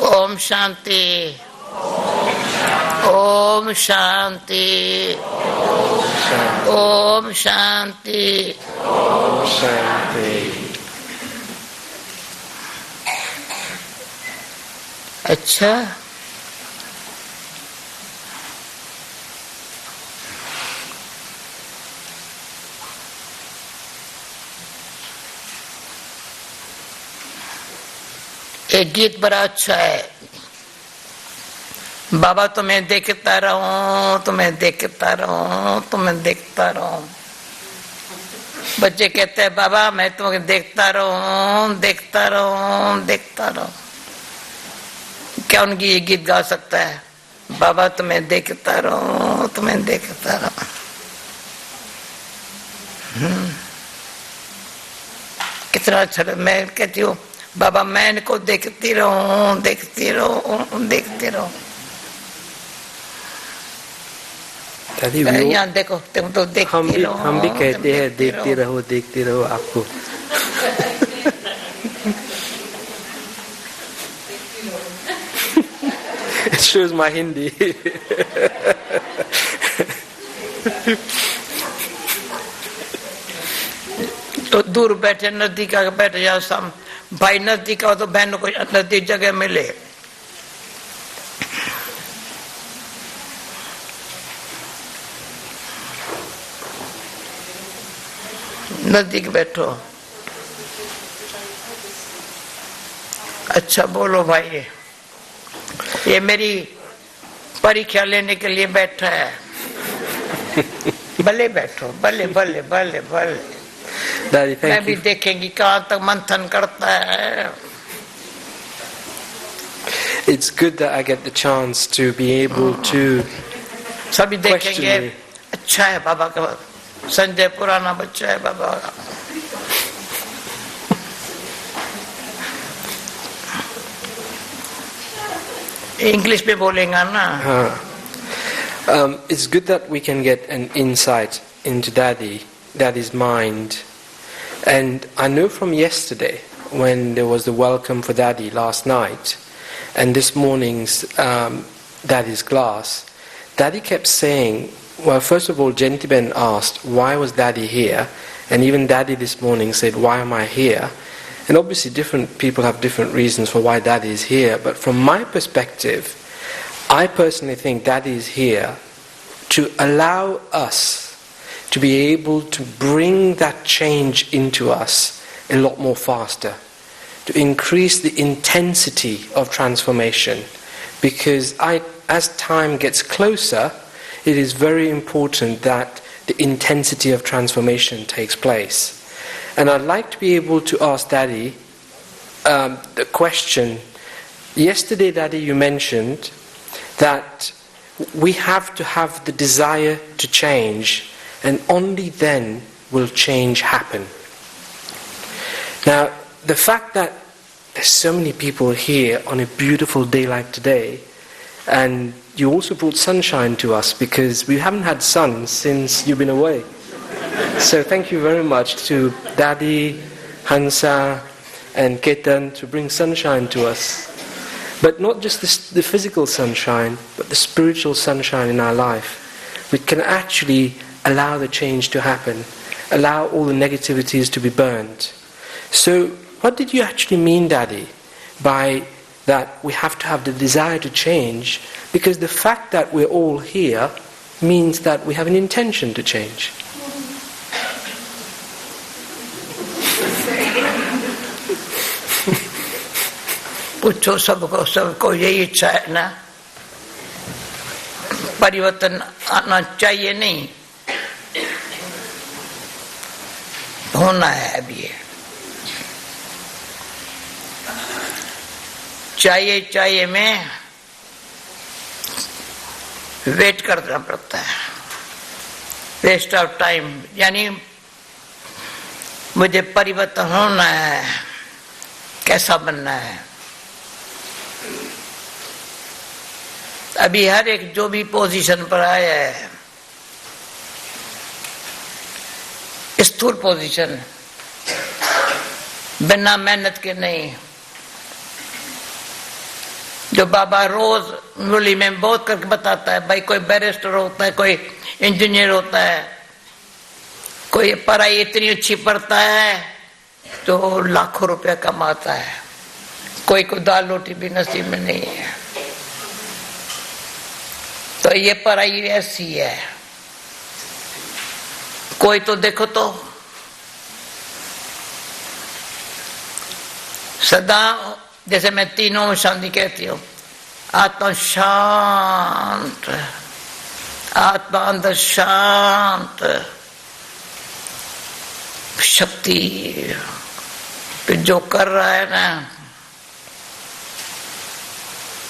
ओम शांति, ओम शांति, ओम शांति, ओम शांति। अच्छा, एक गीत बड़ा अच्छा है। बाबा तुम्हें देखता रहूं, तुम्हें देखता रहूं, तुम्हें देखता रहूं। बच्चे कहते हैं बाबा मैं तुम्हें देखता रहूं, देखता रहूं, देखता रहूं। क्या उनकी ये गीत गा सकता है? बाबा तुम्हें देखता रहूं, तुम्हें देखता रहूं। कितना अच्छा। मैं कहती हूँ बाबा मैं इनको देखती रहूं, देखती रहूं, देखती रहूं। यहाँ देखो तुम तो देखती रहो। हम भी कहते हैं देखते रहो, देखते रहो आपको। It shows my Hindi. तो दूर बैठे नजदीक आके बैठ जाओ। सब भाई नजदीक आओ तो बहन को नजदीक जगह मिले। नजदीक बैठो। अच्छा बोलो भाई, ये मेरी परीक्षा लेने के लिए बैठा है। भले बैठो, भले भले भले भले। Daddy, मैं thank भी you. देखेंगी कहाँ तक मंथन करता है। It's good that I get the chance to be able to सभी देखेंगे। question me. अच्छा है बाबा का। संजय पुराना बच्चा है बाबा का। इंग्लिश में बोलेगा ना। It's good that we can get an insight into Daddy's mind. And I know from yesterday, when there was the welcome for Daddy last night, and this morning's Daddy's class, Daddy kept saying, well, first of all, Gentiben asked, why was Daddy here? And even Daddy this morning said, why am I here? And obviously different people have different reasons for why Daddy is here, but from my perspective, I personally think Daddy is here to allow us to be able to bring that change into us a lot more faster, to increase the intensity of transformation. Because as time gets closer, it is very important that the intensity of transformation takes place. And I'd like to be able to ask Daddy the question. Yesterday, Daddy, you mentioned that we have to have the desire to change, and only then will change happen. Now, the fact that there's so many people here on a beautiful day like today, and you also brought sunshine to us because we haven't had sun since you've been away. So thank you very much to Daddy, Hansa and Ketan to bring sunshine to us. But not just the physical sunshine, but the spiritual sunshine in our life. We can actually allow the change to happen, allow all the negativities to be burned. So what did you actually mean, Daddy, by that we have to have the desire to change? Because the fact that we're all here means that we have an intention to change. पूछो सबको यही इच्छा है ना। परिवर्तन आना चाहिए नहीं, होना है अभी। चाहिए में वेट करना पड़ता है, वेस्ट ऑफ टाइम। यानी मुझे परिवर्तन होना है, कैसा बनना है। अभी हर एक जो भी पोजीशन पर आया है, स्थूल पोजीशन, बिना मेहनत के नहीं, जो बाबा रोज मुरली में बहुत करके बताता है, भाई कोई बैरिस्टर होता है, कोई इंजीनियर होता है, कोई पढ़ाई इतनी अच्छी पढ़ता है तो लाखों रुपया कमाता है, कोई को दाल रोटी भी नसीब में नहीं है। तो ये पढ़ाई ऐसी है। कोई तो देखो तो सदा, जैसे मैं तीनों में शांति कहती हूँ, आत्मा शांत, आत्मा अंदर शांत, शक्ति पे जो कर रहा है ना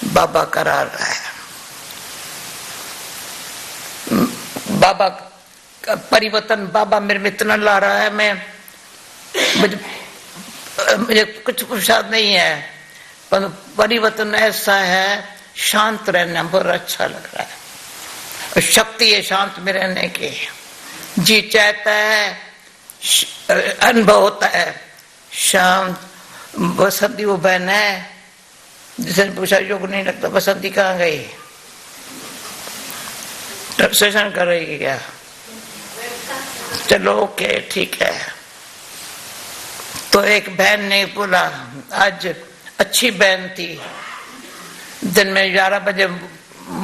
बाबा करा रहा है। बाबा का परिवर्तन बाबा मेरे में इतना ला रहा है, मुझे कुछ पुरुषार्थ नहीं है, पर परिवर्तन ऐसा है, शांत रहना बहुत अच्छा लग रहा है। और शक्ति है शांत में रहने की। जी चाहता है, अनुभव होता है शांत। बसंती वो बहन है जिसने पूछा योग नहीं लगता, बसंती कहाँ गई? सेशन कर रही क्या? चलो ओके ठीक है। तो एक बहन ने बोला, आज अच्छी बहन थी, दिन में 11 बजे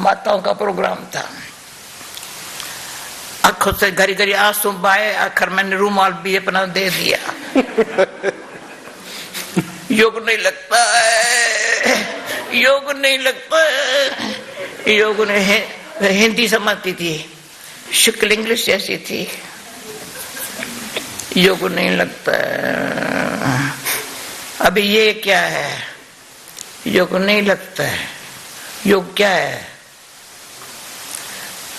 माताओं का प्रोग्राम था, आंखों से घड़ी घड़ी आंसू बहाए, आखिर मैंने रूमाल भी अपना दे दिया। योग नहीं लगता है, योग नहीं लगता है। योग ने हिंदी समझती थी, शुक्ल इंग्लिश जैसी थी। योग नहीं लगता है। अभी ये क्या है? योग नहीं लगता है। योग क्या है?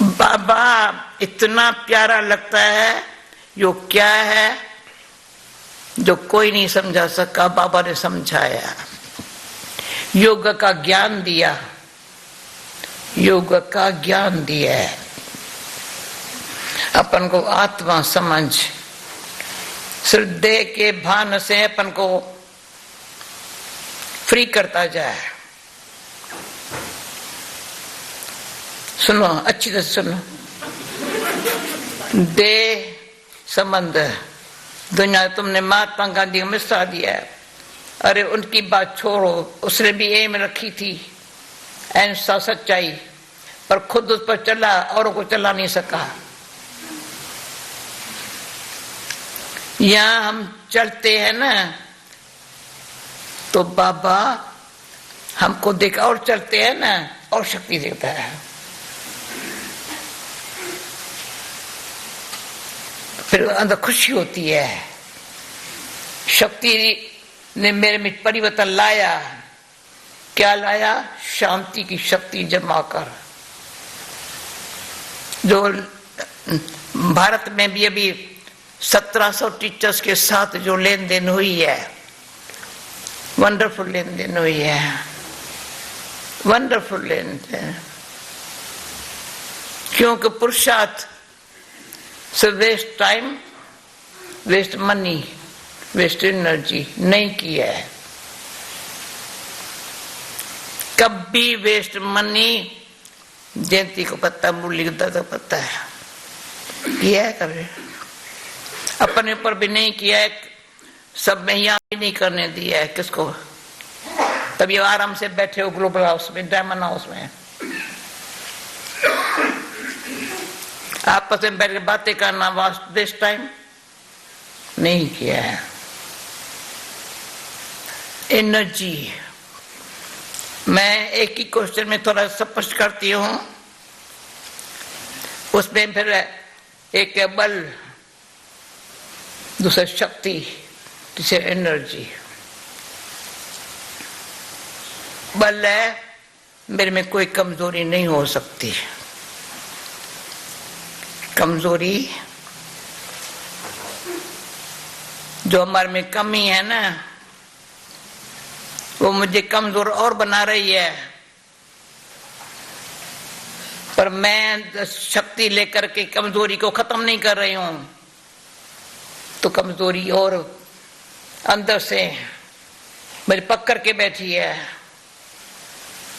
बाबा इतना प्यारा लगता है। योग क्या है? जो कोई नहीं समझा सका, बाबा ने समझाया। योग का ज्ञान दिया, योग का ज्ञान दिया है। अपन को आत्मा समझ, सिर्फ देह के भान से अपन को फ्री करता जाए। सुनो, अच्छी तरह सुनो। देह संबंध, दुनिया तुमने महात्मा गांधी को मिसा दिया है। अरे उनकी बात छोड़ो, उसने भी एम रखी थी अहिंसा सच्चाई, पर खुद उस पर चला, औरों को चला नहीं सका। यहां हम चलते हैं ना, तो बाबा हमको देख और चलते हैं ना, और शक्ति देता है। फिर अंदर खुशी होती है। शक्ति ने मेरे में परिवर्तन लाया। क्या लाया? शांति की शक्ति जमा कर। जो भारत में भी अभी 1700 टीचर्स के साथ जो लेन देन हुई है, वंडरफुल लेन देन हुई है, वंडरफुल लेन देन। क्योंकि पुरुषार्थ से waste time, waste money, waste energy नहीं किया है। कभी वेस्ट मनी, जयंती को पता, मुरली को दादा पता है, किया है कभी? अपने ऊपर भी नहीं किया है, सब में यहाँ भी नहीं करने दिया है। किसको? तभी आराम से बैठे हो ग्लोबल हाउस में, डायमंड हाउस में, आपस में बैठ के बातें करना, वेस्ट टाइम नहीं किया है। एनर्जी, मैं एक ही क्वेश्चन में थोड़ा स्पष्ट करती हूं, उसमें फिर एक बल, दूसरा शक्ति, तीसरा एनर्जी। बल है, मेरे में कोई कमजोरी नहीं हो सकती। कमजोरी जो हमारे में कमी है ना, वो मुझे कमजोर और बना रही है। पर मैं शक्ति लेकर के कमजोरी को खत्म नहीं कर रही हूं, तो कमजोरी और अंदर से मेरी पकड़ के बैठी है।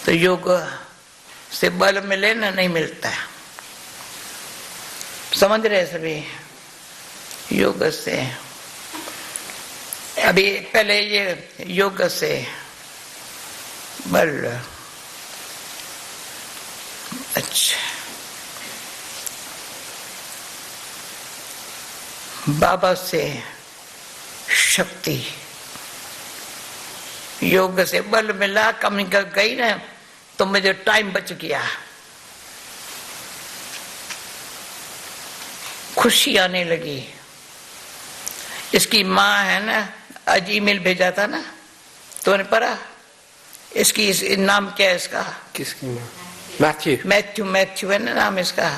तो योग से बल मिले ना, नहीं मिलता है। समझ रहे सभी? योग से अभी पहले ये योग से बल। अच्छा, बाबा से शक्ति, योग से बल मिला, कमी गई ना, तो मुझे टाइम बच गया, खुशी आने लगी। इसकी माँ है ना, आज ईमेल भेजा था ना, तूने पढ़ा? इसकी नाम क्या है इसका? किसकी माँ? मैथ्यू। मैथ्यू, मैथ्यू है ना नाम इसका।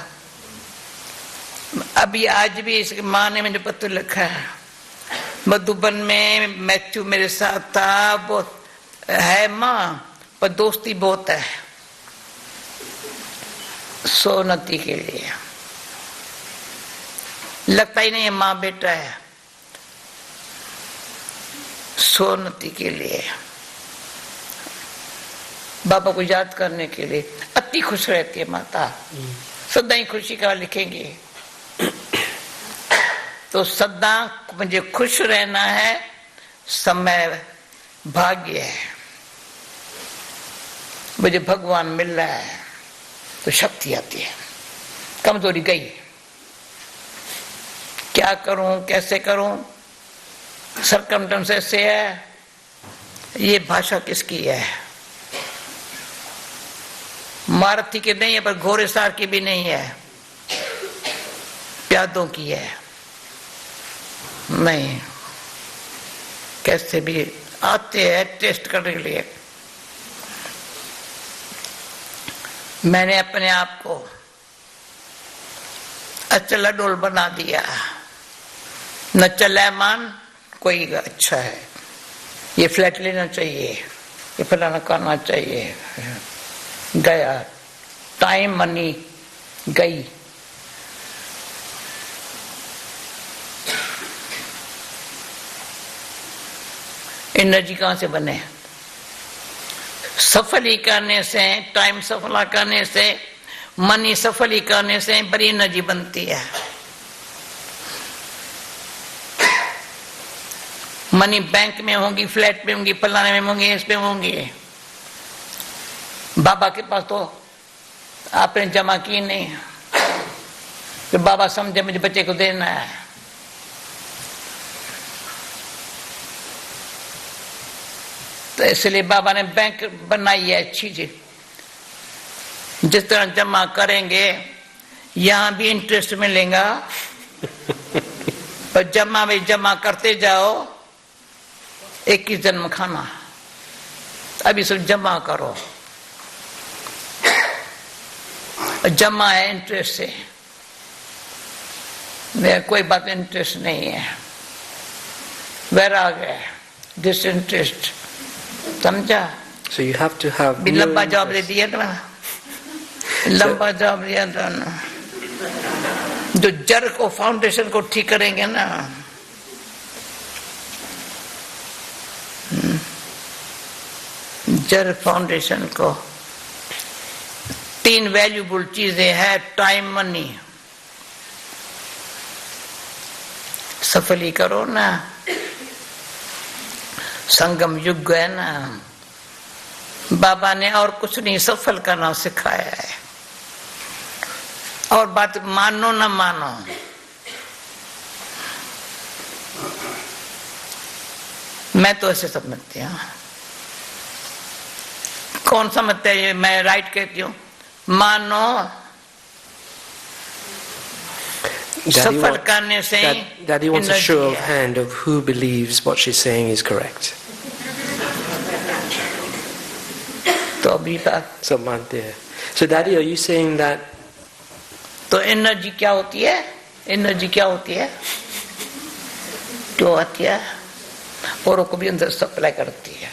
अभी आज भी इसकी माँ ने मुझे पत्र लिखा है, मधुबन में मैथ्यू मेरे साथ था, बहुत है माँ, पर दोस्ती बहुत है सोनती के लिए, लगता ही नहीं है माँ बेटा है। सोनती के लिए, बाबा को याद करने के लिए अति खुश रहती है माता, सदा ही खुशी का लिखेंगे। तो सदा मुझे खुश रहना है, समय भाग्य है, मुझे भगवान मिल रहा है, तो शक्ति आती है। कमजोरी गई, क्या करूं, कैसे करूं, सरकमस्टेंसेस से है। ये भाषा किसकी है? मारुति की नहीं है, पर घोड़ेसार की भी नहीं है, प्यादों की है। नहीं, कैसे भी आते हैं टेस्ट करने के लिए। मैंने अपने आप को अचल अडोल बना दिया, न चला मान कोई अच्छा है, ये फ्लैट लेना चाहिए, ये फलाना करना चाहिए, गया टाइम, मनी गई। एनर्जी कहां से बने? सफली करने से, टाइम सफला करने से, मनी सफली करने से बड़ी एनर्जी बनती है। मनी बैंक में होंगी, फ्लैट में होंगी, फलाने में होंगी, इस पे होंगी। बाबा के पास तो आपने जमा की नहीं, तो बाबा समझे मुझे बच्चे को देना है। तो इसलिए बाबा ने बैंक बनाई है अच्छी जी। जिस तरह जमा करेंगे यहां भी इंटरेस्ट मिलेगा, पर जमा में जमा करते जाओ, एक ही जन्म खाना। अभी सिर्फ जमा करो, जमा है इंटरेस्ट से, मेरा कोई बात इंटरेस्ट नहीं है, वैराग है, डिसइंटरेस्ट। समझा? So you have to have भी लंबा जवाब दे दिया ना, लंबा जवाब दिया था ना। जो जड़ को, फाउंडेशन को ठीक करेंगे ना, जड़ फाउंडेशन को, तीन वैल्यूबल चीजें हैं, टाइम, मनी। सफली करो ना, संगम युग है ना, बाबा ने और कुछ नहीं सफल करना सिखाया है। और बात मानो ना मानो, मैं तो ऐसे समझती हूँ। कौन समझते है ये मैं राइट कहती हूँ? मानो, सफल करने से Daddy wants a show of hand of who believes what she's saying is correct. तो अभी बात सब मानते हैं। So Daddy, are you saying that? तो एनर्जी क्या होती है? एनर्जी क्या होती है? क्यों आती है? औरों को भी अंदर सप्लाई करती है।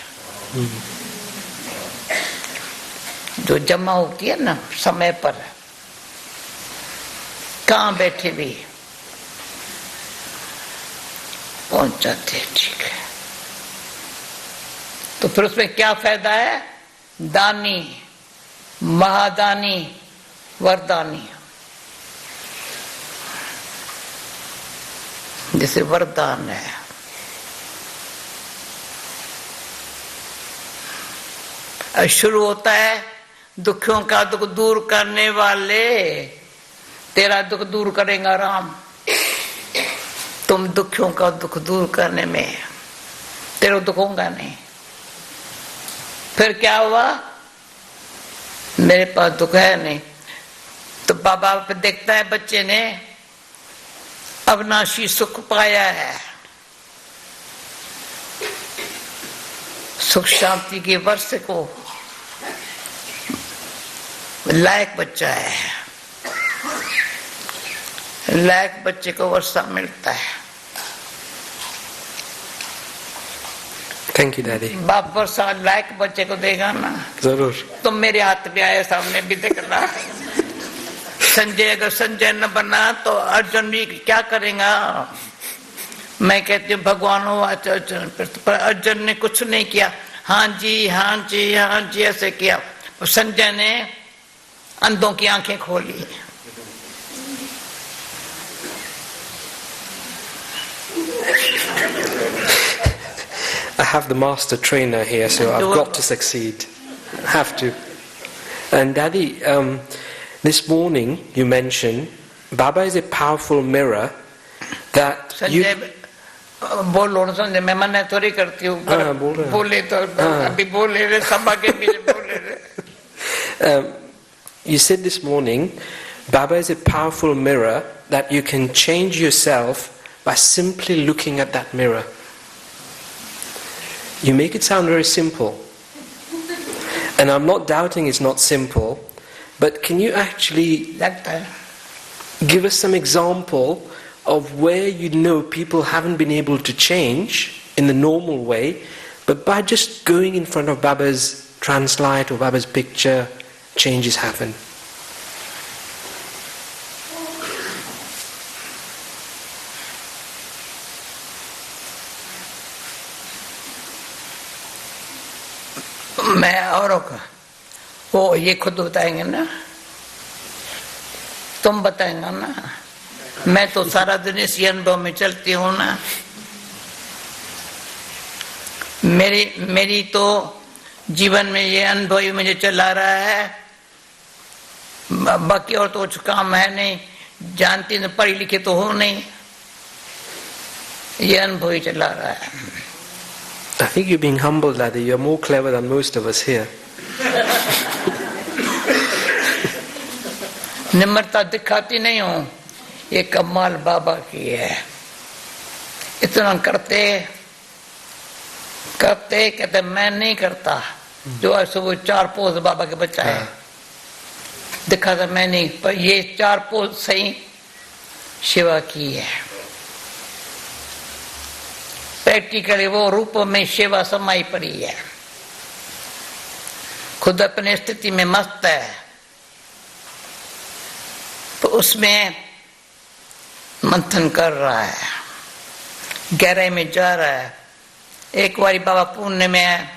जो जमा होती है ना समय पर, कहाँ बैठे भी पहुंच जाते हैं। ठीक है, तो फिर उसमें क्या फायदा है? दानी, महादानी, वरदानी। जैसे वरदान है, शुरू होता है दुखों का दुख दूर करने वाले, तेरा दुख दूर करेगा राम। तुम दुखों का दुख दूर करने में, तेरा दुख होगा नहीं। फिर क्या हुआ? मेरे पास दुख है नहीं, तो बाबा पे देखता है बच्चे ने अविनाशी सुख पाया है, सुख शांति के वर्ष को लायक बच्चा है, लायक बच्चे को वर्षा मिलता है। Thank you daddy. बाप वर्षा लायक बच्चे को देगा ना, जरूर। तुम मेरे हाथ में आए, सामने भी देखना। संजय अगर संजय न बना तो अर्जुन भी क्या करेगा? मैं कहती हूँ भगवान हो अर्जुन, पर अर्जुन ने कुछ नहीं किया। हाँ जी हाँ जी हाँ जी ऐसे किया। संजय ने अंधों की आंखें खोली। I have the master trainer here, so I've got to succeed. I have to. And Daddy, this morning you mentioned Baba is a powerful mirror that you... बोलो ना संजय, मैं मना थोड़ी करती हूँ। बोले तो अभी बोले रहे, सभा के बीच बोले रहे। You said this morning, Baba is a powerful mirror that you can change yourself by simply looking at that mirror. You make it sound very simple. And I'm not doubting it's not simple, but can you actually give us some example of where you know people haven't been able to change in the normal way, but by just going in front of Baba's translight or Baba's picture, changes happen? मैं औरों का वो ये खुद बताएंगे ना, तुम बताएंगे ना। मैं तो सारा दिन इसी अनुभव में चलती हूँ ना। मेरी तो जीवन में ये अनुभव ही मुझे चला रहा है। बाकी और तो कुछ काम है नहीं, जानती न पढ़ी लिखी तो हो नहीं, ये अनुभव ही चला रहा है। I think you're being humble, Daddy. You're more clever than most of us here. निम्रता दिखाती नहीं हूँ, ये कमाल बाबा की है। इतना करते करते कहते मैं नहीं करता। जो है सुबह 4 पोज बाबा के बच्चा है, दिखा था मैं नहीं, पर ये 4 पोज सही सेवा की है। प्रैक्टिकली वो रूप में सेवा समाई पड़ी है। खुद अपनी स्थिति में मस्त है, तो उसमें मंथन कर रहा है, गहराई में जा रहा है। एक बारी बाबा पुणे में है,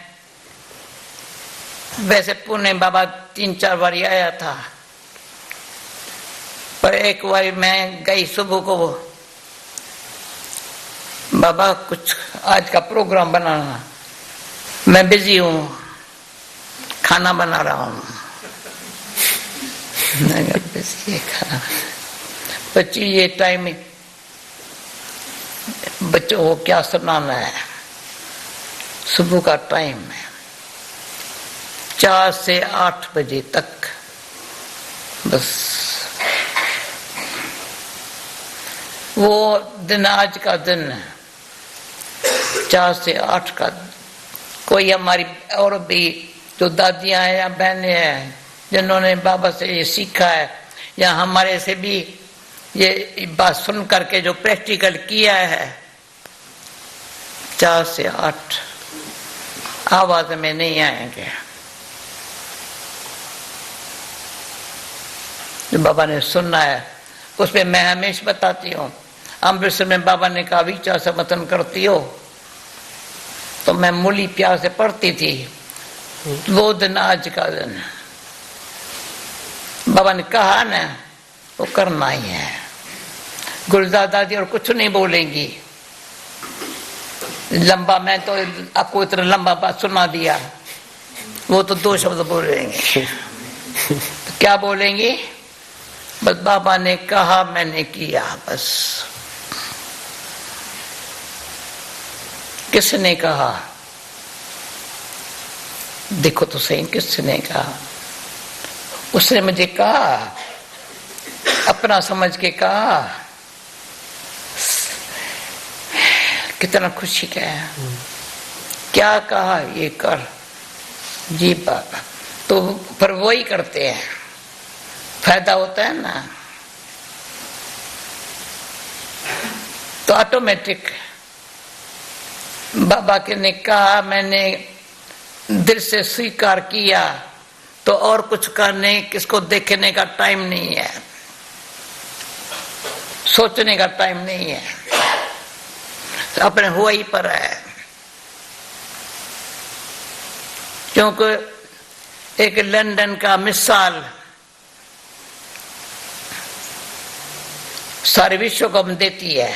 वैसे पुणे बाबा 3-4 बारी आया था, पर एक बारी मैं गई सुबह को, बाबा कुछ आज का प्रोग्राम बनाना, मैं बिजी हूँ, खाना बना रहा हूँ। बच्ची ये टाइम बच्चों को क्या सुनाना है, सुबह का टाइम है, 4 से 8 बजे तक बस। वो दिन आज का दिन है, 4 से 8 का। कोई हमारी और भी जो दादियां हैं या बहनें हैं जिन्होंने बाबा से ये सीखा है, या हमारे से भी ये बात सुन करके जो प्रैक्टिकल किया है, 4 से 8 आवाज में नहीं आएंगे। जो बाबा ने सुनना है उसमें मैं हमेशा बताती हूँ। अमृतसर में बाबा ने कहा विचार से मतन करती हो, तो मैं मूली प्यार से पढ़ती थी। वो दिन आज का दिन है। बाबा ने कहा ना वो करना ही है। गुलजार जी और कुछ नहीं बोलेंगी लंबा, मैं तो आपको इतना लंबा बात सुना दिया, वो तो 2 शब्द बोलेंगे। तो क्या बोलेंगी? बस बाबा ने कहा मैंने किया, बस। किसने कहा? देखो तो सही, किसने कहा? उसने मुझे कहा, अपना समझ के कहा। कितना खुशी का है। क्या कहा? ये कर जी बाबा। तो पर वो ही करते हैं, फायदा होता है ना, तो ऑटोमेटिक। बाबा के ने कहा, मैंने दिल से स्वीकार किया, तो और कुछ करने, किसको देखने का टाइम नहीं है, सोचने का टाइम नहीं है, तो अपने हुआ ही पर है। क्योंकि एक लंदन का मिसाल सारे विश्व को हम देती है।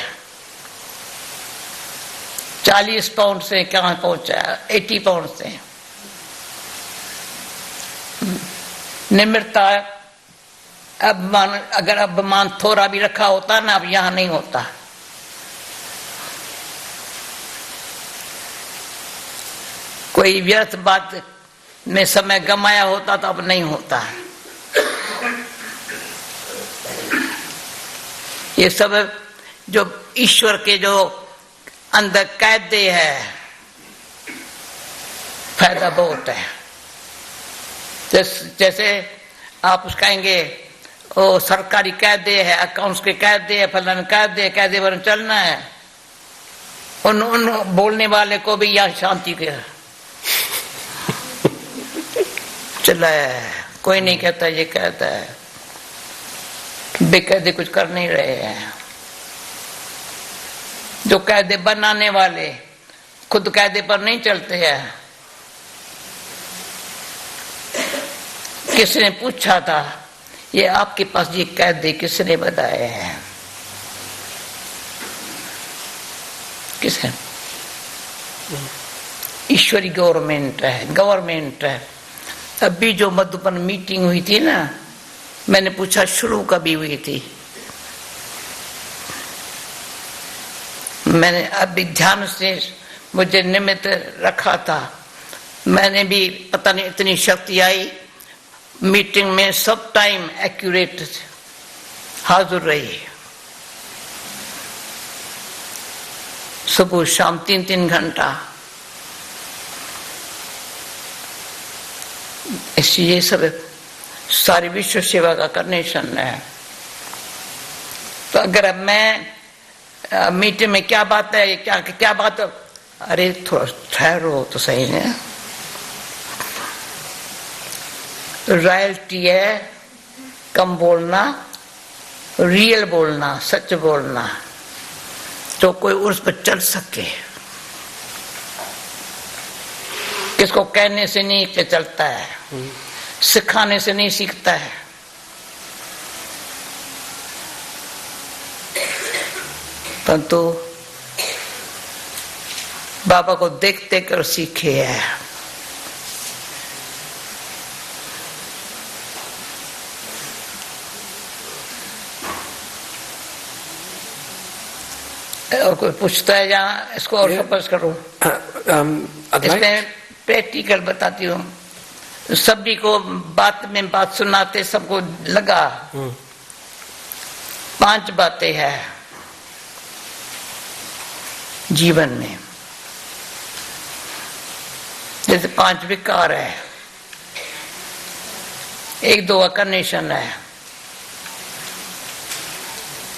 40 पाउंड से कहां पहुंचा? 80 पाउंड से। निम्रता, अभिमान, अगर अभिमान थोड़ा भी रखा होता ना, अब यहां नहीं होता। कोई व्यर्थ बात में समय गमाया होता तो अब नहीं होता। ये सब जो ईश्वर के जो अंदर कायदे है, फायदा बहुत है। जैसे आप कहेंगे ओ सरकारी कायदे है, अकाउंट्स के कायदे है, फलान कायदे, कायदे पर चलना है। उन बोलने वाले को भी यहाँ शांति के चला है, कोई नहीं कहता ये कहता है, बेकायदे कुछ कर नहीं रहे हैं। जो कायदे बनाने वाले खुद कायदे पर नहीं चलते हैं। किसने पूछा था, ये आपके पास ये कायदे किसने बताए हैं? किसने? ईश्वरी गवर्नमेंट है। अभी जो मधुबन मीटिंग हुई थी ना, मैंने पूछा शुरू कभी हुई थी? मैंने अभी ध्यान से मुझे निमित्त रखा था, मैंने भी पता नहीं इतनी शक्ति आई, मीटिंग में सब टाइम एक्यूरेट हाजिर रही। सुबह शाम 3-3 घंटा। ये सब सारी विश्व सेवा का कनेक्शन है। तो अगर मैं मीटिंग में क्या बात है, क्या बात है, अरे थोड़ा ठहरो तो सही है। रॉयल्टी है कम बोलना, रियल बोलना, सच बोलना, तो कोई उस पर चल सके। किसको कहने से नहीं के चलता है, सिखाने से नहीं सीखता है। परंतु बाबा को देखते कर सीखे है। और कोई पूछता है जहाँ, इसको और वापस करूं। इसमें प्रैक्टिकल बताती हूँ। सभी को बात में बात सुनाते सबको लगा 5 बातें हैं जीवन में। जैसे 5 विकार है, 1-2 अकर्नेशन है,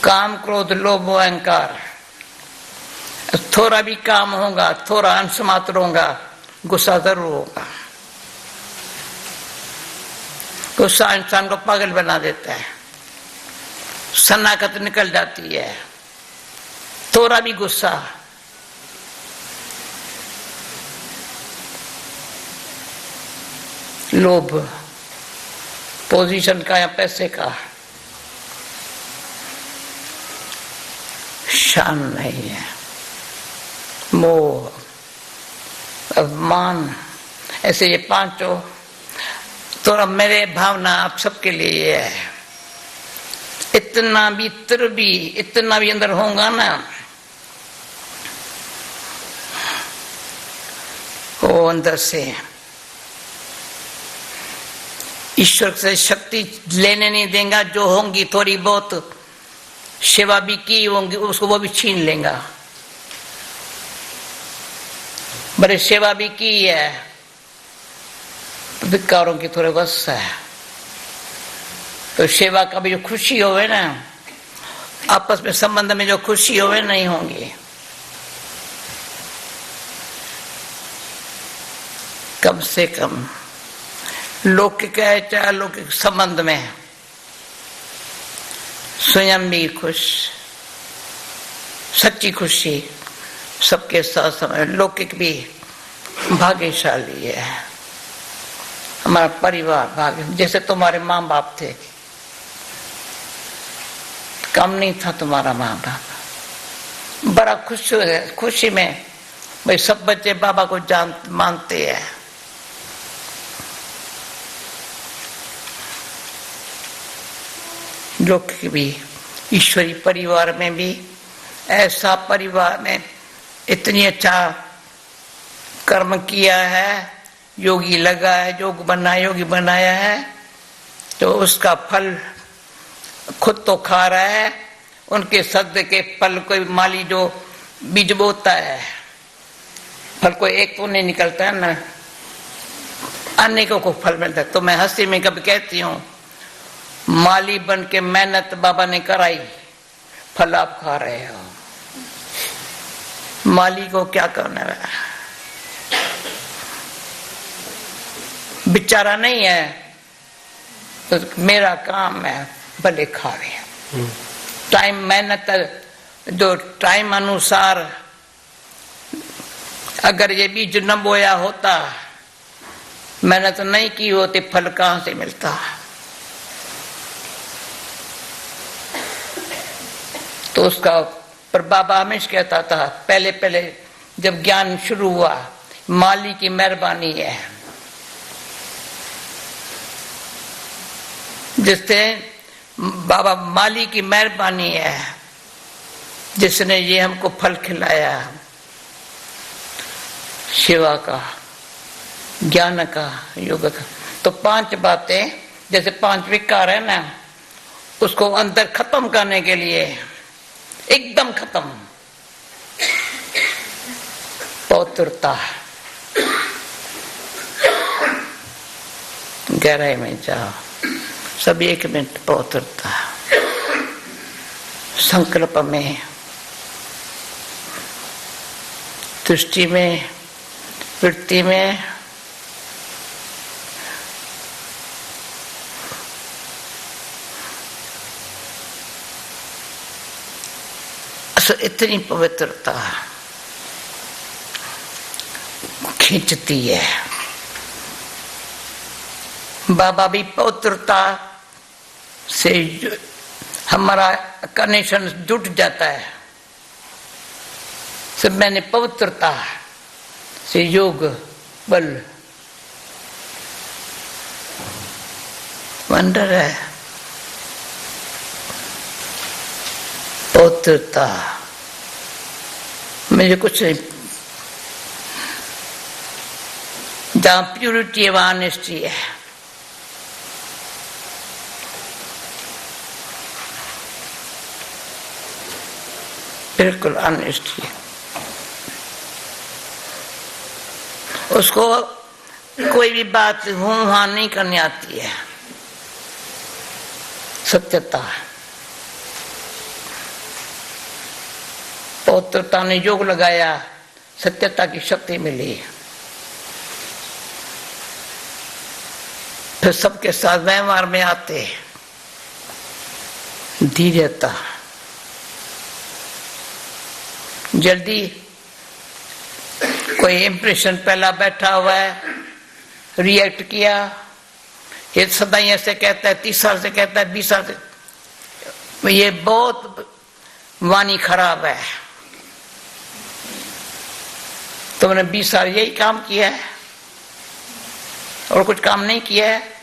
काम, क्रोध, लोभ, अहंकार। थोड़ा भी काम होगा, थोड़ा अंश मात्र होगा, गुस्सा जरूर होगा। गुस्सा इंसान को पागल बना देता है, शनाखत निकल जाती है। थोड़ा भी गुस्सा, लोभ पोजीशन का या पैसे का, शान नहीं है, मोह, अभिमान, ऐसे ये पांचों। तो अब मेरे भावना आप सबके लिए ये है, इतना भी अंदर होगा ना, वो अंदर से ईश्वर से शक्ति लेने नहीं देगा। जो होंगी थोड़ी बहुत सेवा भी की होंगी, उसको वो भी छीन लेगा। बड़े सेवा भी की है, विकारों की थोड़े बस है। तो सेवा का भी जो खुशी होवे ना, आपस में संबंध में जो खुशी होवे नहीं होंगी। कम से कम लौकिक है चाहे अलौकिक संबंध में स्वयं भी खुश, सच्ची खुशी सबके साथ समय। लौकिक भी भाग्यशाली है, हमारा परिवार भाग्य। जैसे तुम्हारे माँ बाप थे, कम नहीं था तुम्हारा माँ बाप, बड़ा खुशी में भाई सब बच्चे बाबा को मानते हैं। लोग भी ईश्वरी परिवार में भी ऐसा परिवार में इतनी अच्छा कर्म किया है, योगी लगा है, योगी बनाया है, तो उसका फल खुद तो खा रहा है। उनके सद्य के फल कोई माली जो बीज बोता है, फल कोई एक तो नहीं निकलता है ना, अनेकों को फल मिलता है। तो मैं हंसी में कभी कहती हूँ, माली बन के मेहनत बाबा ने कराई, फल आप खा रहे हो। माली को क्या करना है, बेचारा नहीं है, तो मेरा काम है भले खा रहे। टाइम मेहनत जो टाइम अनुसार अगर ये बीज न बोया होता, मेहनत नहीं की होती, फल कहां से मिलता। तो उसका पर बाबा हमेशा कहता था, पहले जब ज्ञान शुरू हुआ, माली की मेहरबानी है, जिससे बाबा माली की मेहरबानी है, जिसने ये हमको फल खिलाया, सेवा का, ज्ञान का, योग का। तो 5 बातें, जैसे 5 विकार है ना, उसको अंदर खत्म करने के लिए, एकदम खत्म, पवित्रता, गहराई में जाओ, सब 1 मिनट पवित्रता, संकल्प में, दृष्टि में, वृत्ति में, इतनी पवित्रता खींचती है। बाबा भी पवित्रता से हमारा कनेक्शन जुट जाता है। सब मैंने पवित्रता से योग बल वंडर है, पवित्रता मुझे कुछ नहीं, जहां प्यूरिटी है वहां ऑनेस्टी है। बिल्कुल ऑनेस्टी है, उसको कोई भी बात हूं हां नहीं करनी आती है। सत्यता, पवित्रता ने योग लगाया, सत्यता की शक्ति मिली, फिर सबके साथ व्यवहार में आते, धीरता, जल्दी कोई इंप्रेशन पहला बैठा हुआ है, रिएक्ट किया, ये सदा ही ऐसे कहता है, 30 साल से कहता है, 20 साल से। ये बहुत वाणी खराब है। तुमने 20 साल यही काम किया है और कुछ काम नहीं किया है।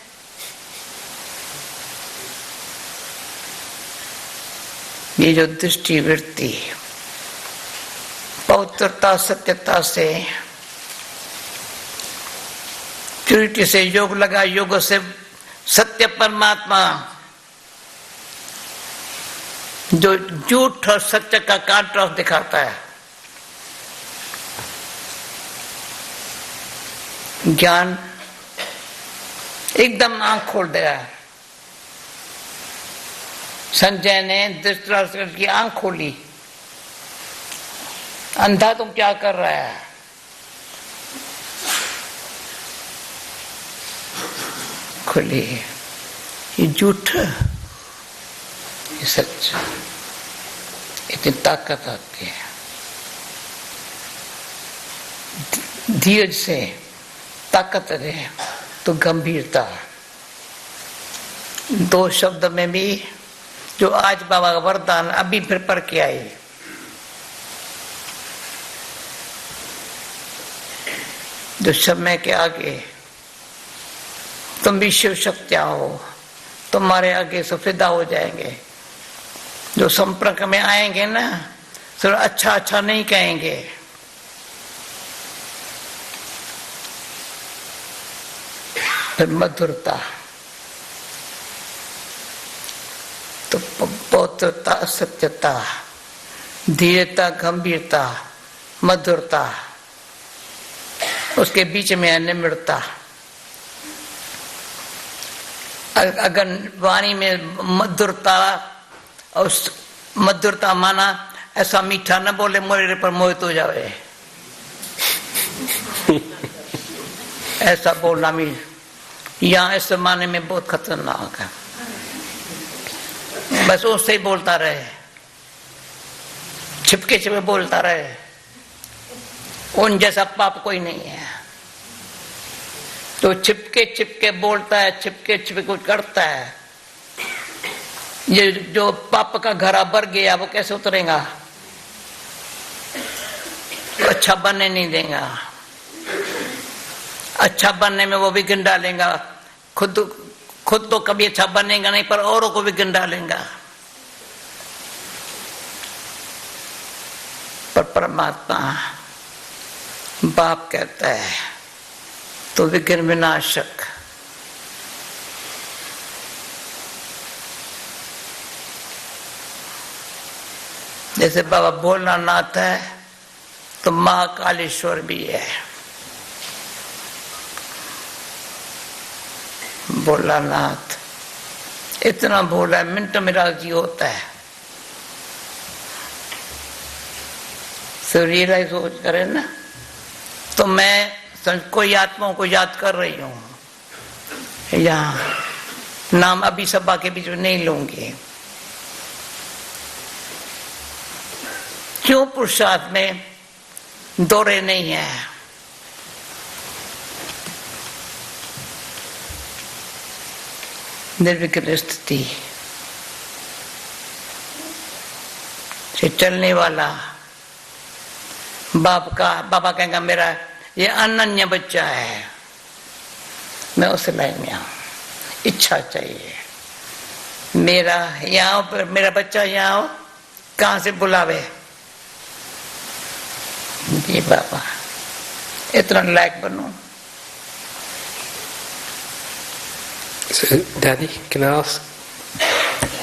ये जो दृष्टि वृत्ति पवित्रता सत्यता से प्यूरिटी से योग लगा, योग से सत्य परमात्मा जो झूठ और सत्य का कॉन्ट्रास्ट दिखाता है। ज्ञान एकदम आंख खोल दिया है। संजय ने धृतराष्ट्र की आंख खोली, अंधा तुम क्या कर रहा है? खुली, ये झूठ, ये सच, इतनी ताकत आती है। धीरज से ताकत है तो गंभीरता। दो शब्द में भी जो आज बाबा का वरदान अभी फिर पढ़ के आई, जो समय के आगे तुम भी शिव शक्तियां हो, तुम्हारे आगे से फिदा हो जाएंगे। जो संपर्क में आएंगे ना, सिर्फ अच्छा अच्छा नहीं कहेंगे, फिर मधुरता, तो पवित्रता, सत्यता, धीरता, गंभीरता, मधुरता, उसके बीच में है निम्रता। अगर वाणी में मधुरता, और मधुरता माना ऐसा मीठा न बोले मोरे पर मोहित हो जावे, ऐसा बोलना भी यहाँ इस माने में बहुत खतरनाक है। बस उससे ही बोलता रहे, छिपके छिपके बोलता रहे, उन जैसा पाप कोई नहीं है। तो छिपके छिपके बोलता है, छिपके छिपके कुछ करता है, ये जो पाप का घड़ा भर गया वो कैसे उतरेगा? तो अच्छा बनने नहीं देगा। अच्छा बनने में वो भी गिन डालेगा, खुद तो कभी अच्छा बनेगा नहीं, पर औरों को भी गिन डालेगा। पर परमात्मा बाप कहता है तो विघ्न विनाशक, जैसे बाबा भोलानाथ है तो महाकालेश्वर भी है। भोलानाथ इतना भोला, मिनट में राजी होता है। रियलाइज हो करे ना, तो मैं कोई आत्माओं को याद कर रही हूं, यहाँ नाम अभी सभा के बीच में नहीं लूंगी। क्यों पुरुषार्थ में दौरे नहीं है? निर्विघ्न स्थिति से चलने वाला बाबा कहेगा मेरा ये अनन्य बच्चा है, मैं उस लाइन में आऊं, इच्छा चाहिए मेरा यहाँ पर, मेरा बच्चा यहाँ हो, कहाँ से बुलावे? ये बाबा इतना लायक बनो। So, Daddy, can I ask?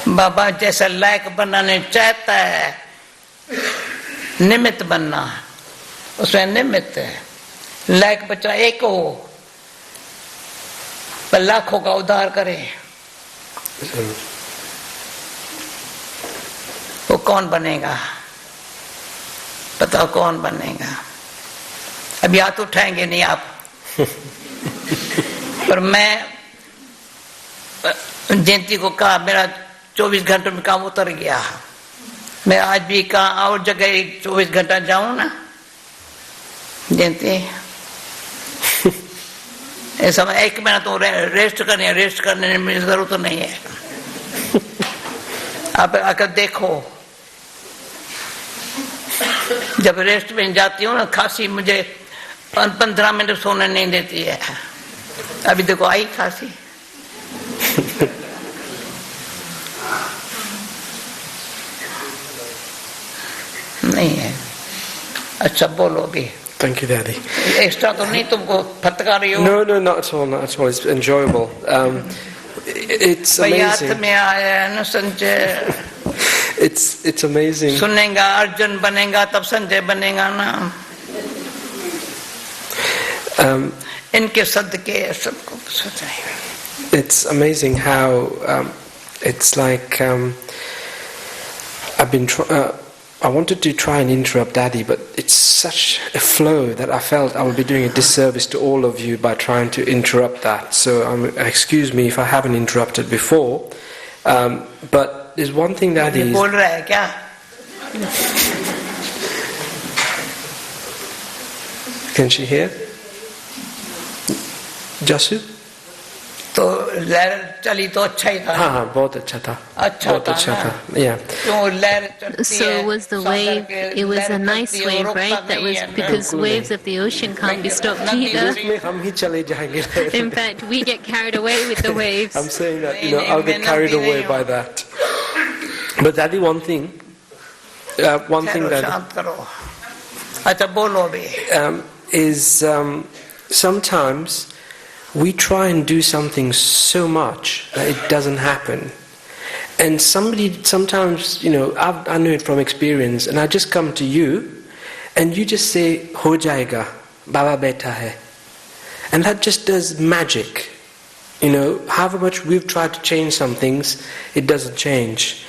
बाबा जैसा लायक बनाने चाहता है, निमित्त बनना, उसमें निमित्त है। लायक बच्चा एक हो, पर लाखों का उद्धार करे, वो कौन बनेगा? बताओ कौन बनेगा? अभी हाथ उठाएंगे नहीं आप। पर मैं जयंती को कहा मेरा 24 घंटों में काम उतर गया, मैं आज भी कहा और जगह 24 घंटा जाऊं ना जयंती। ऐसा 1 महीना तो रेस्ट करने में जरूरत तो नहीं है। आप आकर देखो, जब रेस्ट में जाती हूँ ना, खांसी मुझे 15 मिनट सोने नहीं देती है। अभी देखो आई खांसी। नहीं है। अच्छा बोलो भी। Thank you, Daddy. एक्स्ट्रा तो नहीं तुमको फटका रही हो? No, not at all, not at all. It's enjoyable. It's amazing. में आया है ना संजय। It's amazing. सुनेगा अर्जुन बनेगा तब संजय बनेगा ना। इनके सदके सबको सुनाएगा। It's amazing how it's like I wanted to try and interrupt Daddy, but it's such a flow that I felt I would be doing a disservice to all of you by trying to interrupt that. So excuse me if I haven't interrupted before, but there's one thing Daddy is... बोल रहा है क्या? Can she hear? Jasu? तो लहर चली तो अच्छा ही था। हाँ, बहुत अच्छा था। बहुत अच्छा था। Yeah. So was the wave, it was a nice wave, right? That was because waves of the ocean can't be stopped either. हम ही चले जाएंगे। In fact, we get carried away with the waves. I'm saying that, I'll get carried away by that. But Daddy, one thing that अच्छा बोलो भी। is sometimes we try and do something so much that it doesn't happen. And sometimes, I know it from experience, and I just come to you, and you just say, "Ho jayega, Baba beta hai," and that just does magic. However much we've tried to change some things, it doesn't change.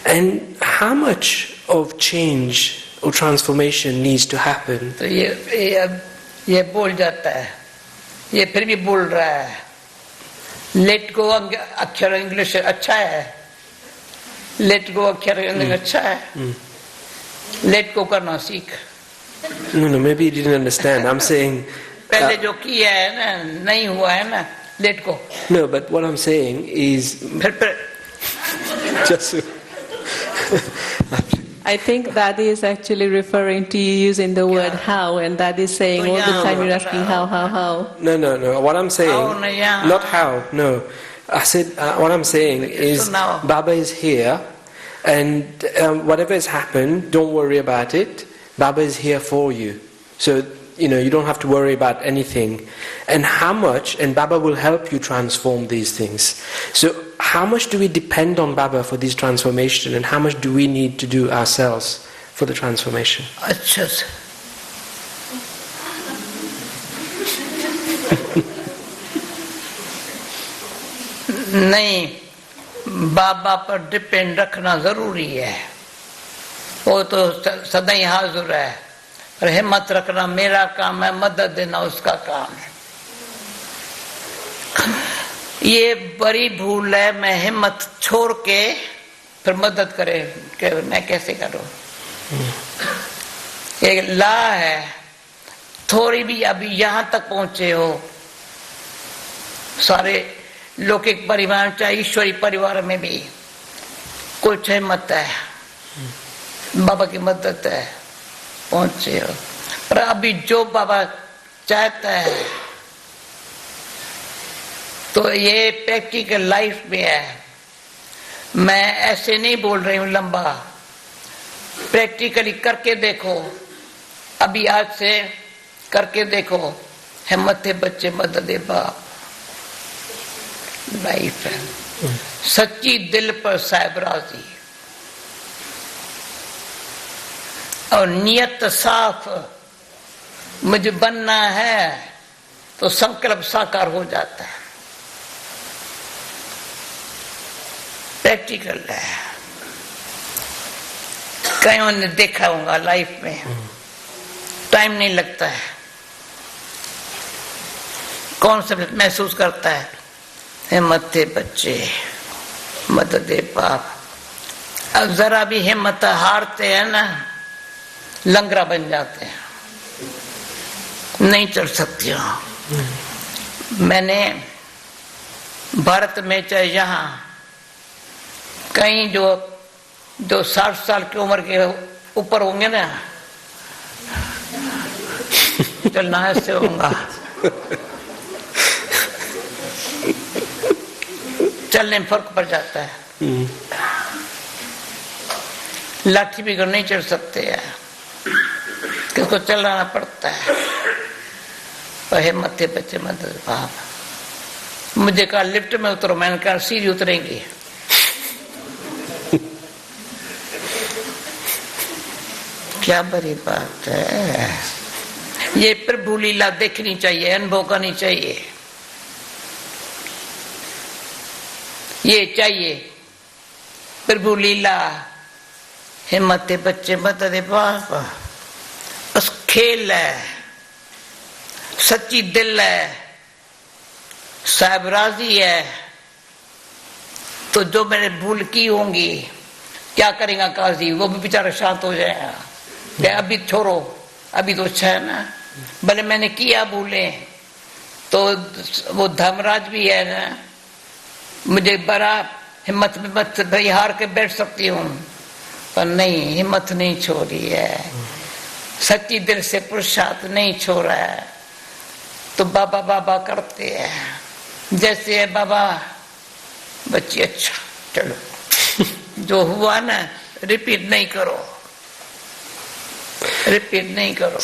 And how much of change or transformation needs to happen? तो ये बोल जाता है, ये फिर भी बोल रहा है। लेट गो अक्षर इंग्लिश अच्छा है, लेट गो अक्षर इंग्लिश अच्छा है, लेट गो करना सीख। No, maybe you didn't understand. I'm saying पहले जो किया है ना, नहीं हुआ है ना, let go. No, but what I'm saying is just I think Daddy is actually referring to you using the word how, and Daddy is saying all the time you're asking how. No. What I'm saying, not how, no. I said, what I'm saying is Baba is here, and whatever has happened, don't worry about it. Baba is here for you. So, you don't have to worry about anything. And and Baba will help you transform these things. So, how much do we depend on Baba for this transformation, and how much do we need to do ourselves for the transformation? अच्छा से। नहीं, बाबा पर depend रखना जरूरी है। वो तो सदा ही हाजिर है। और हिम्मत रखना मेरा काम है, मदद देना उसका काम है। ये बड़ी भूल है, मैं हिम्मत छोड़ के फिर मदद करे कि मैं कैसे करूं। एक ला है, थोड़ी भी अभी यहां तक पहुंचे हो, सारे लौकिक परिवार चाहे ईश्वरी परिवार में भी कुछ हिम्मत है, बाबा की मदद है, पहुंचे हो। पर अभी जो बाबा चाहता है तो ये प्रैक्टिकल लाइफ में है। मैं ऐसे नहीं बोल रही हूं लंबा, प्रैक्टिकली करके देखो। अभी आज से करके देखो। हिम्मत है बच्चे, मदद दे बाप। लाइफ है सच्ची, दिल पर साहिब राजी और नियत साफ। मुझे बनना है तो संकल्प साकार हो जाता है। प्रैक्टिकल है, कईयों ने देखा होगा लाइफ में, टाइम नहीं लगता है। कौन सा महसूस करता है, हिम्मत थे बच्चे, मदद दे बाप। अब जरा भी हिम्मत हारते हैं ना, लंगड़ा बन जाते हैं, नहीं चल सकती हो। मैंने भारत में चाहे यहाँ कहीं जो 60 साल की उम्र के ऊपर होंगे ना, चलना ऐसे होगा, चलने में फर्क पड़ जाता है। लाठी भी नहीं चढ़ सकते हैं, किसको चलाना पड़ता है। पर मत्थे बच्चे मदद बाप, मुझे कहा लिफ्ट में उतरो, मैंने कहा सीढ़ी उतरेंगी। क्या बड़ी बात है। ये प्रभु लीला देखनी चाहिए, अनुभव करनी चाहिए, ये चाहिए प्रभु लीला। हिम्मत बच्चे मत दे बाप, बस खेल है, सच्ची दिल है, साहब राजी है, तो जो मैंने भूल की होंगी क्या करेगा काजी, वो भी बेचारा शांत हो जाएगा। अभी छोड़ो, अभी तो अच्छा है ना, भले मैंने किया भूले तो वो धर्मराज भी है ना, मुझे बड़ा हिम्मत में मत भाई हार के बैठ सकती हूँ, पर नहीं, हिम्मत नहीं छोड़ी है, सच्ची दिल से पुरुषार्थ नहीं छोड़ा है, तो बाबा बाबा करते हैं। जैसे है बाबा बच्ची, अच्छा चलो जो हुआ ना रिपीट नहीं करो, रिपीट नहीं करो।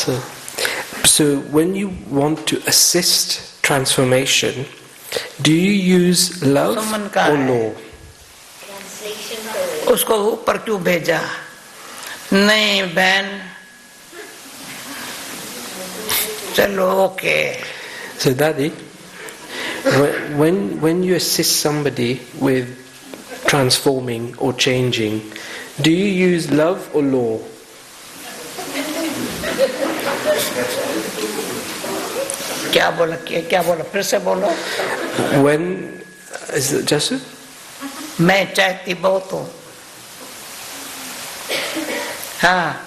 So when you want to assist transformation, do you use love or law? उसको ऊपर क्यों भेजा? नहीं बहन, चलो okay. So Daddy, when you assist somebody with transforming or changing, do you use love or law? क्या बोला फिर से बोलो। When is it Jasu? मैं चाहती बहुत हूँ, हाँ।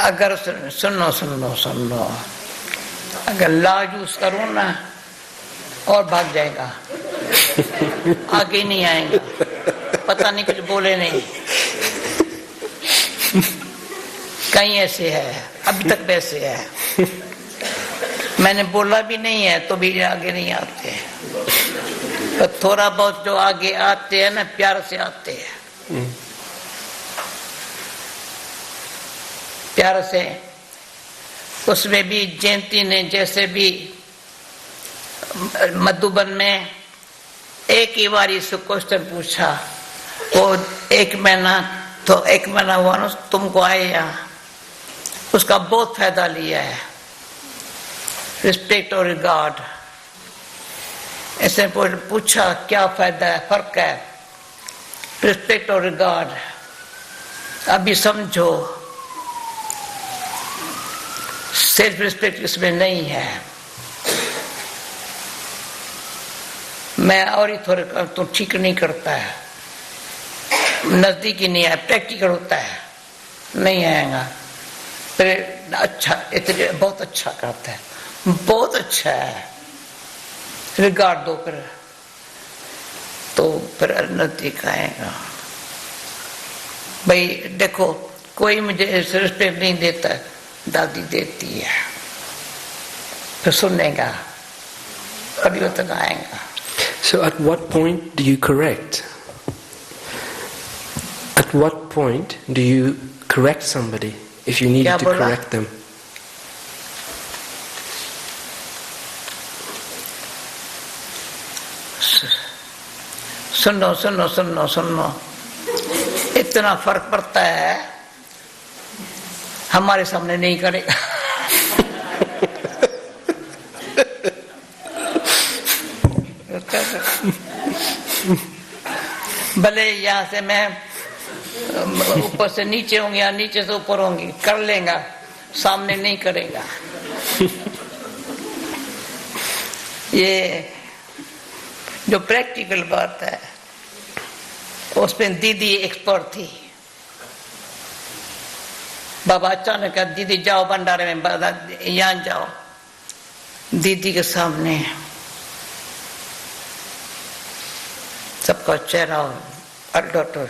अगर सुनो, अगर ला यूज करूं ना और भाग जाएगा, आगे नहीं आएगा, पता नहीं कुछ बोले नहीं। कहीं ऐसे है, अभी तक वैसे है, मैंने बोला भी नहीं है तो भी आगे नहीं आते। तो थोड़ा बहुत जो आगे आते हैं ना, प्यार से आते हैं, प्यार से। उसमें भी जयंती ने जैसे भी मधुबन में एक ही बारी से क्वेश्चन पूछा, वो 1 महीना तो 1 महीना हुआ ना तुमको आए यहाँ, उसका बहुत फायदा लिया है। रिस्पेक्ट और रिगार्ड, ऐसे पूछा क्या फायदा है, फर्क है। रिस्पेक्ट और रिगार्ड अभी समझो, सेल्फ रिस्पेक्ट इसमें नहीं है। मैं और ही थोड़े तो ठीक नहीं करता है, नजदीकी नहीं है, प्रैक्टिकल होता है, नहीं आएगा। फिर अच्छा, इतने बहुत अच्छा करता है, बहुत अच्छा है, रिगार्ड दो फिर, तो फिर नजदीक आएगा। भाई देखो, कोई मुझे रिस्पेक्ट नहीं देता, दादी देती है, फिर सुनेगा, परिवर्तन आएगा। So at what point do you correct? At what point do you correct somebody if you needed to correct them? सुनो, इतना फर्क पड़ता है, हमारे सामने नहीं करेगा। भले यहाँ से मैं ऊपर से नीचे होंगी या नीचे से ऊपर होंगी, कर लेगा, सामने नहीं करेगा। ये जो प्रैक्टिकल बात है उसमें दीदी एक्सपर्ट थी। बाबा अचानक कहा दीदी जाओ भंडारे में, यहाँ जाओ। दीदी के सामने सबका चेहरा अल्टो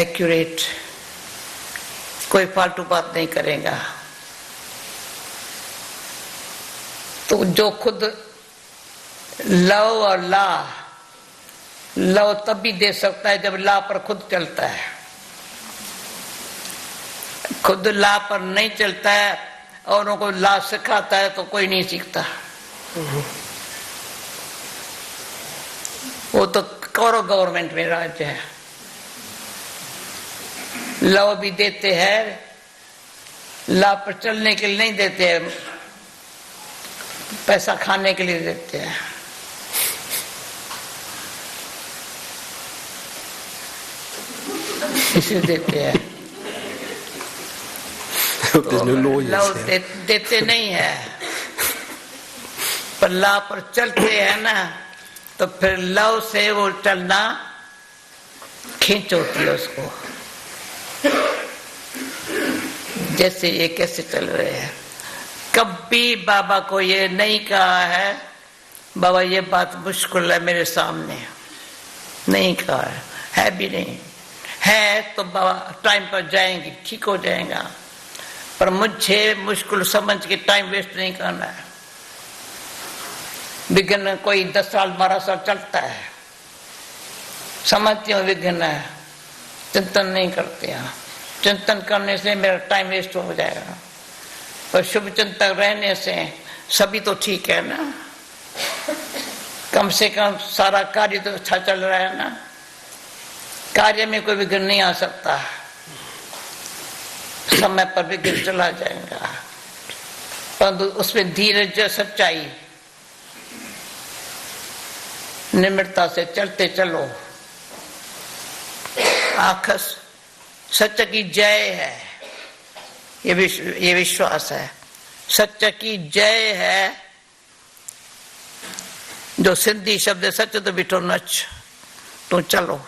एक्यूरेट, कोई फालतू बात नहीं करेगा। तो जो खुद लव और ला, लव तब भी दे सकता है जब ला पर खुद चलता है, खुद ला पर नहीं चलता है और उनको ला सिखाता है तो कोई नहीं सीखता। वो तो कौरव गवर्नमेंट में राज्य है, लव भी देते हैं, ला पर चलने के लिए नहीं देते हैं, पैसा खाने के लिए देते हैं। इसे देते हैं तो लव देते नहीं है, पर ला पर चलते हैं ना, तो फिर लव से वो चलना खींच होती है उसको। जैसे ये कैसे चल रहे हैं, कभी बाबा को ये नहीं कहा है बाबा ये बात मुश्किल है मेरे सामने, नहीं कहा है भी नहीं है। तो बाबा टाइम पर जाएंगे, ठीक हो जाएगा, पर मुझे मुश्किल समझ के टाइम वेस्ट नहीं करना है। विघ्न कोई 10 साल 12 साल चलता है, समझती हूँ विघ्न है, चिंतन नहीं करते हैं। चिंतन करने से मेरा टाइम वेस्ट हो जाएगा, पर शुभ चिंतक रहने से सभी तो ठीक है ना, कम से कम सारा कार्य तो अच्छा चल रहा है ना, कार्य में कोई विघ्न नहीं आ सकता। समय पर विघ्न चला जाएगा, परंतु उसमें धीरज सच्चाई निम्रता से चलते चलो। आखस सच की जय है, ये विश्वास है, सच की जय है। जो सिंधी शब्द है सच तो बिठो नच, तो चलो।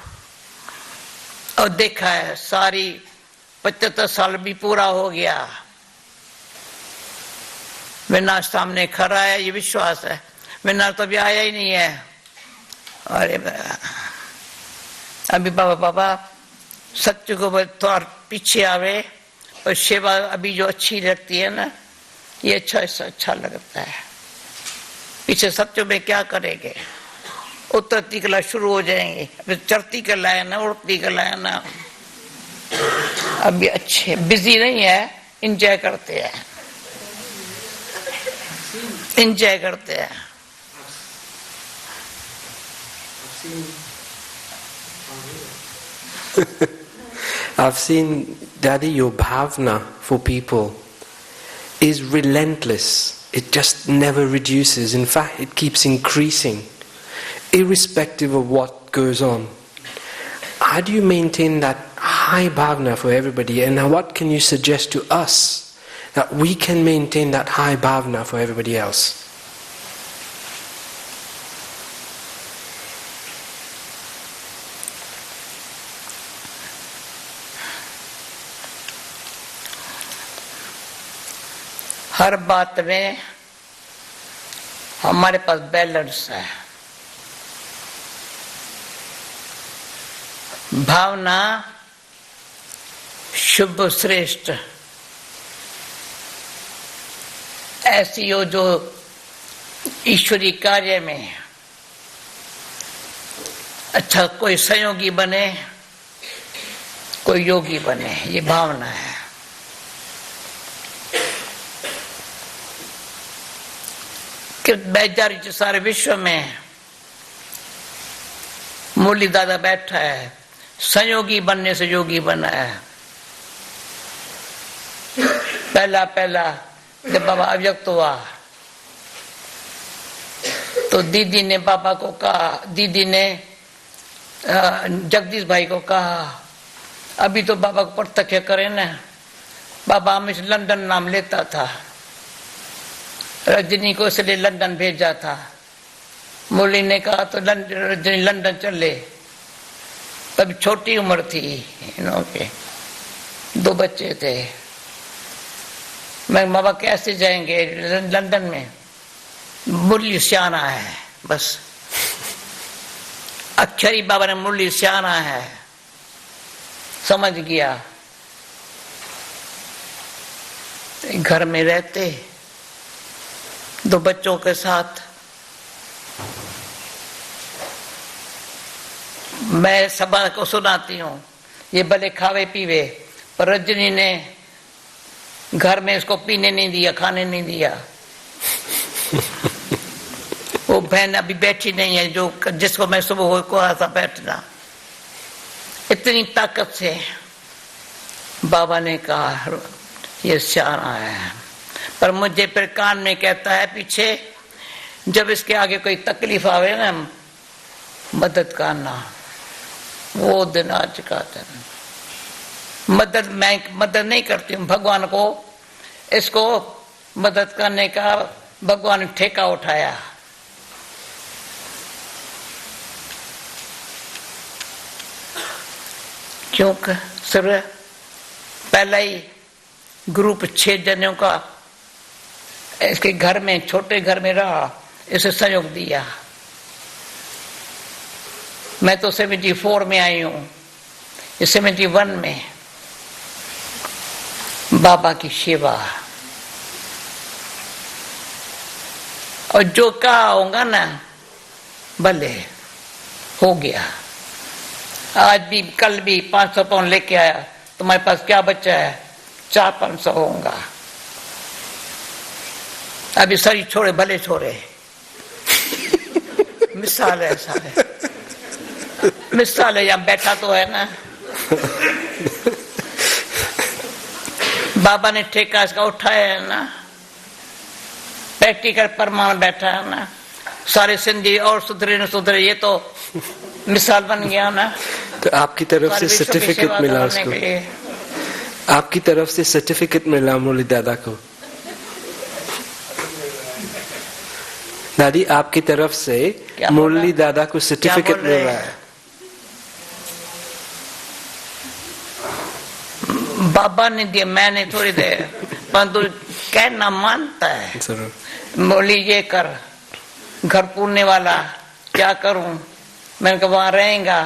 और देखा है सारी 75 साल भी पूरा हो गया, विनाश सामने खड़ा है, ये विश्वास है। विनाश तो अभी आया ही नहीं है। अरे अभी बाबा सत्य को थोड़ा पीछे आवे, और सेवा अभी जो अच्छी लगती है ना, ये अच्छा लगता है। पीछे सत्य में क्या करेंगे, उतरती कला शुरू हो जाएंगे, अभी चढ़ती कला है ना, उड़ती कला है ना। अभी अच्छे बिजी नहीं है, एंजॉय करते हैं, एंजॉय करते हैं। I've seen, Daddy, your bhavna for people is relentless. It just never reduces. In fact, it keeps increasing, irrespective of what goes on. How do you maintain that high bhavna for everybody? And what can you suggest to us that we can maintain that high bhavna for everybody else? हर बात में हमारे पास balance है। भावना शुभ श्रेष्ठ ऐसी हो जो ईश्वरी कार्य में अच्छा कोई सहयोगी बने, कोई योगी बने, ये भावना है। बेचारी सारे विश्व में मुरली दादा बैठा है, संयोगी बनने से योगी बना है। पहला जब बाबा अव्यक्त हुआ तो दीदी ने बाबा को कहा, दीदी ने जगदीश भाई को कहा अभी तो बाबा को प्रत्यक्ष करे ना। बाबा हमेशा लंदन नाम लेता था, रजनी को इसलिए लंदन भेजा था। मुरली ने कहा तो रजनी लंदन चले। तब छोटी उम्र थी इनों के, 2 बच्चे थे। मैं बाबा कैसे जाएंगे लंदन में, मुरली सियाना है बस। अक्षरी बाबा ने मुरली सियाना है समझ गया। घर में रहते 2 बच्चों के साथ। मैं सभा को सुनाती हूँ, ये भले खावे पीवे, पर रजनी ने घर में इसको पीने नहीं दिया, खाने नहीं दिया। वो बहन अभी बैठी नहीं है जो जिसको मैं सुबह को आता बैठना। इतनी ताकत से बाबा ने कहा ये सियाना है। पर मुझे फिर कान में कहता है पीछे, जब इसके आगे कोई तकलीफ आवे ना मदद करना। वो दिन आज का दिन मदद, मैं मदद नहीं करती हूँ भगवान को, इसको मदद करने का भगवान ने ठेका उठाया। क्योंकि सिर्फ पहला ही ग्रुप 6 जनों का इसके घर में, छोटे घर में रहा, इसे सहयोग दिया। मैं तो 74 में आई हूँ, 71 में बाबा की सेवा। और जो कहा होगा ना भले हो गया। आज भी कल भी 500 पाउंड लेके आया, तुम्हारे पास क्या बचा है? 400-500 होगा। अभी सारी छोड़े भले छोड़े। मिसाल है सारे, मिसाल है, यहाँ बैठा तो है ना। बाबा ने ठेका इसका उठाया है ना, प्रैक्टिकल प्रमाण बैठा है ना। सारे सिंधी और सुधरे न सुधरे, ये तो मिसाल बन गया ना। तो आपकी तरफ से सर्टिफिकेट मिला उसको, आपकी तरफ से सर्टिफिकेट मिला मुरली दादा को। दादी आपकी तरफ से मुरली दादा को सर्टिफिकेट मिल रहा है। बाबा ने दिया, मैंने थोड़ी देर, परंतु कहना मानता है। मुरली ये कर, घर पूरने वाला क्या करूं? मैंने कहा वहां रहेगा,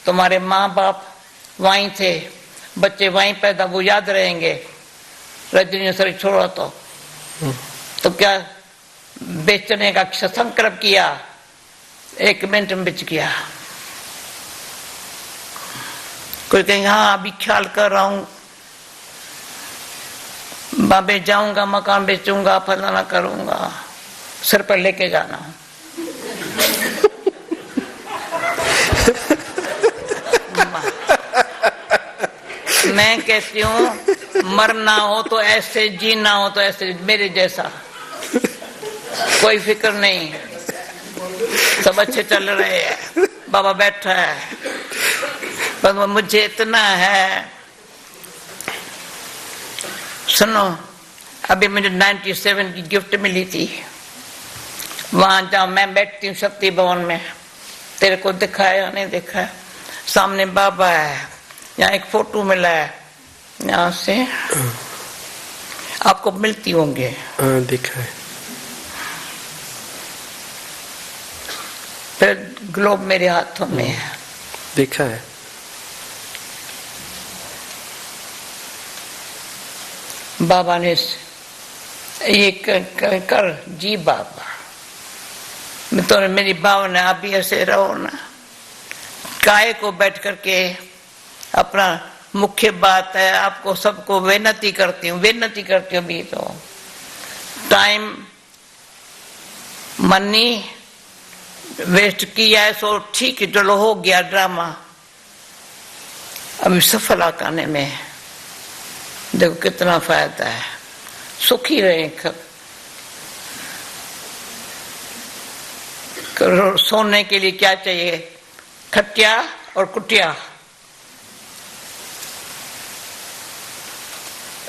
तुम्हारे माँ बाप वहीं थे, बच्चे वहीं पैदा, वो याद रहेंगे। रजनी ने शरीर छोड़ा तो क्या बेचने का संकल्प किया, 1 मिनट में बेच गया। कोई कहेंगे हाँ अभी ख्याल कर रहा हूं, बाबे जाऊंगा, मकान बेचूंगा, फलाना करूंगा, सिर पर लेके जाना। मैं कहती हूँ मरना हो तो ऐसे, जीना हो तो ऐसे, मेरे जैसा। कोई फिक्र नहीं, सब अच्छे चल रहे हैं, बाबा बैठा है। पर मुझे इतना है, सुनो, अभी मुझे 97 की गिफ्ट मिली थी। वहां जहाँ मैं बैठती हूँ शक्ति भवन में, तेरे को दिखाया नहीं दिखाया, सामने बाबा है, यहाँ एक फोटो मिला है, यहाँ से आपको मिलती होंगे। दिखा है। फिर ग्लोब मेरे हाथों में है, देखा है। बाबा ने ये कर जी बाबा, मैं तो मेरी भावना, आप भी ऐसे रहो ना। काय को बैठ करके अपना मुख्य बात है, आपको सबको विनती करती हूँ भी तो टाइम मनी वेस्ट किया है, सो ठीक है, चलो हो गया ड्रामा। अभी सफल आने में देखो कितना फायदा है, सुखी रहे। सोने के लिए क्या चाहिए? खटिया और कुटिया।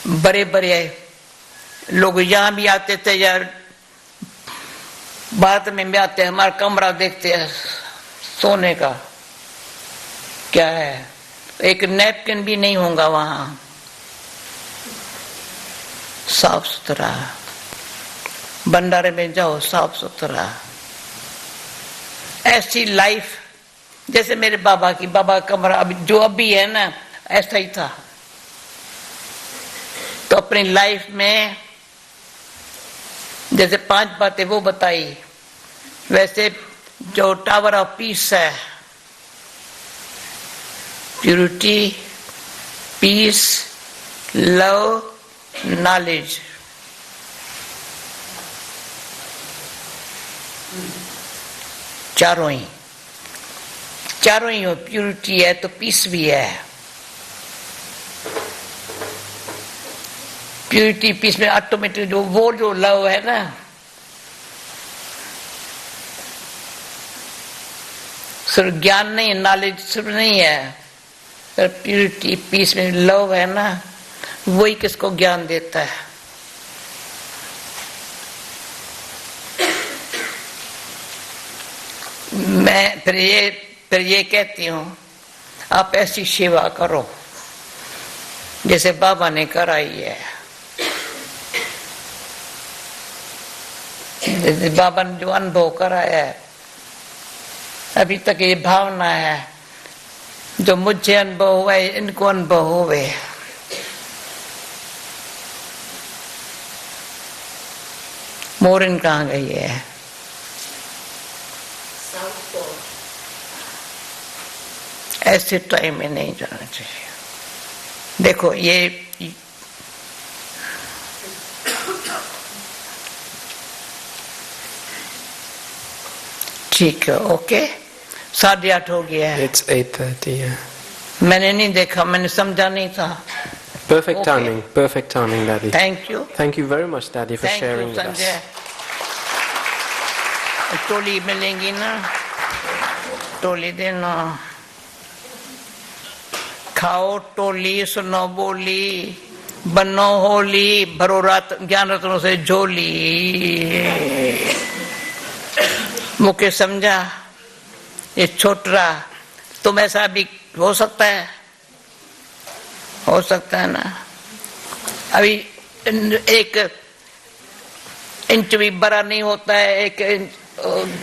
बड़े बड़े लोग यहाँ भी आते थे यार, भारत में भी आते हैं, हमारा कमरा देखते हैं सोने का, क्या है, एक नैपकिन भी नहीं होगा वहां, साफ सुथरा। भंडारे में जाओ, साफ सुथरा। ऐसी लाइफ जैसे मेरे बाबा की, बाबा का कमरा अभी जो अभी है ना, ऐसा ही था। तो अपनी लाइफ में जैसे 5 बातें वो बताई, वैसे जो टावर ऑफ पीस है, प्यूरिटी, पीस, लव, नॉलेज, चारों ही हो। प्यूरिटी है तो पीस भी है। प्यूरिटी पीस में ऑटोमेटिक जो लव है ना, सिर्फ ज्ञान नहीं, नॉलेज सिर्फ नहीं है, पर प्यूरिटी पीस में लव है ना, वही किसको ज्ञान देता है। मैं फिर ये कहती हूँ, आप ऐसी सेवा करो जैसे बाबा ने कराई है। जैसे बाबा ने जो अनुभव कराया है, अभी तक ये भावना है, जो मुझे अनुभव हुआ है इनको अनुभव हुए। मोरिन कहाँ गई है? ऐसे टाइम में नहीं जाना चाहिए। देखो ये ठीक है, ओके। 8:30 हो गया है। It's 8:30. Yeah. मैंने नहीं देखा, मैंने समझा नहीं था। Perfect timing, perfect timing, Daddy. Thank you. Thank you very much, Daddy, for sharing with us. Sanjay, टोली मिलेंगी ना, टोली देना। खाओ टोली, सुनो बोली, बनो होली, भरो रात ज्ञान रत्नों से झोली। मुझे समझा, ये छोटरा तुम ऐसा भी हो सकता है, हो सकता है ना। अभी 1 इंच भी बड़ा नहीं होता है, 1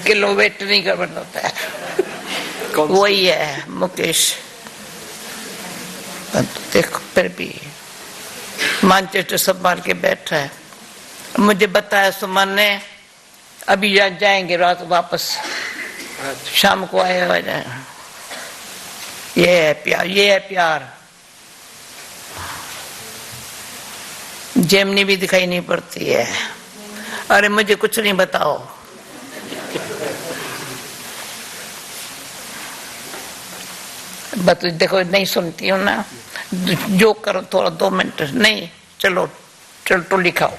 किलो वेट नहीं कर होता है। वही है मुकेश। देखो फिर भी मानचेस्टर संभाल के बैठा है। मुझे बताया सुमन ने, अभी जाएंगे रात वापस, शाम को आए हो जाए। ये है प्यार, ये है प्यार। जेमनी भी दिखाई नहीं पड़ती है। अरे मुझे कुछ नहीं बताओ। बस देखो नहीं सुनती हूँ ना, जो करो थोड़ा 2 मिनट नहीं, चलो टोली खाओ।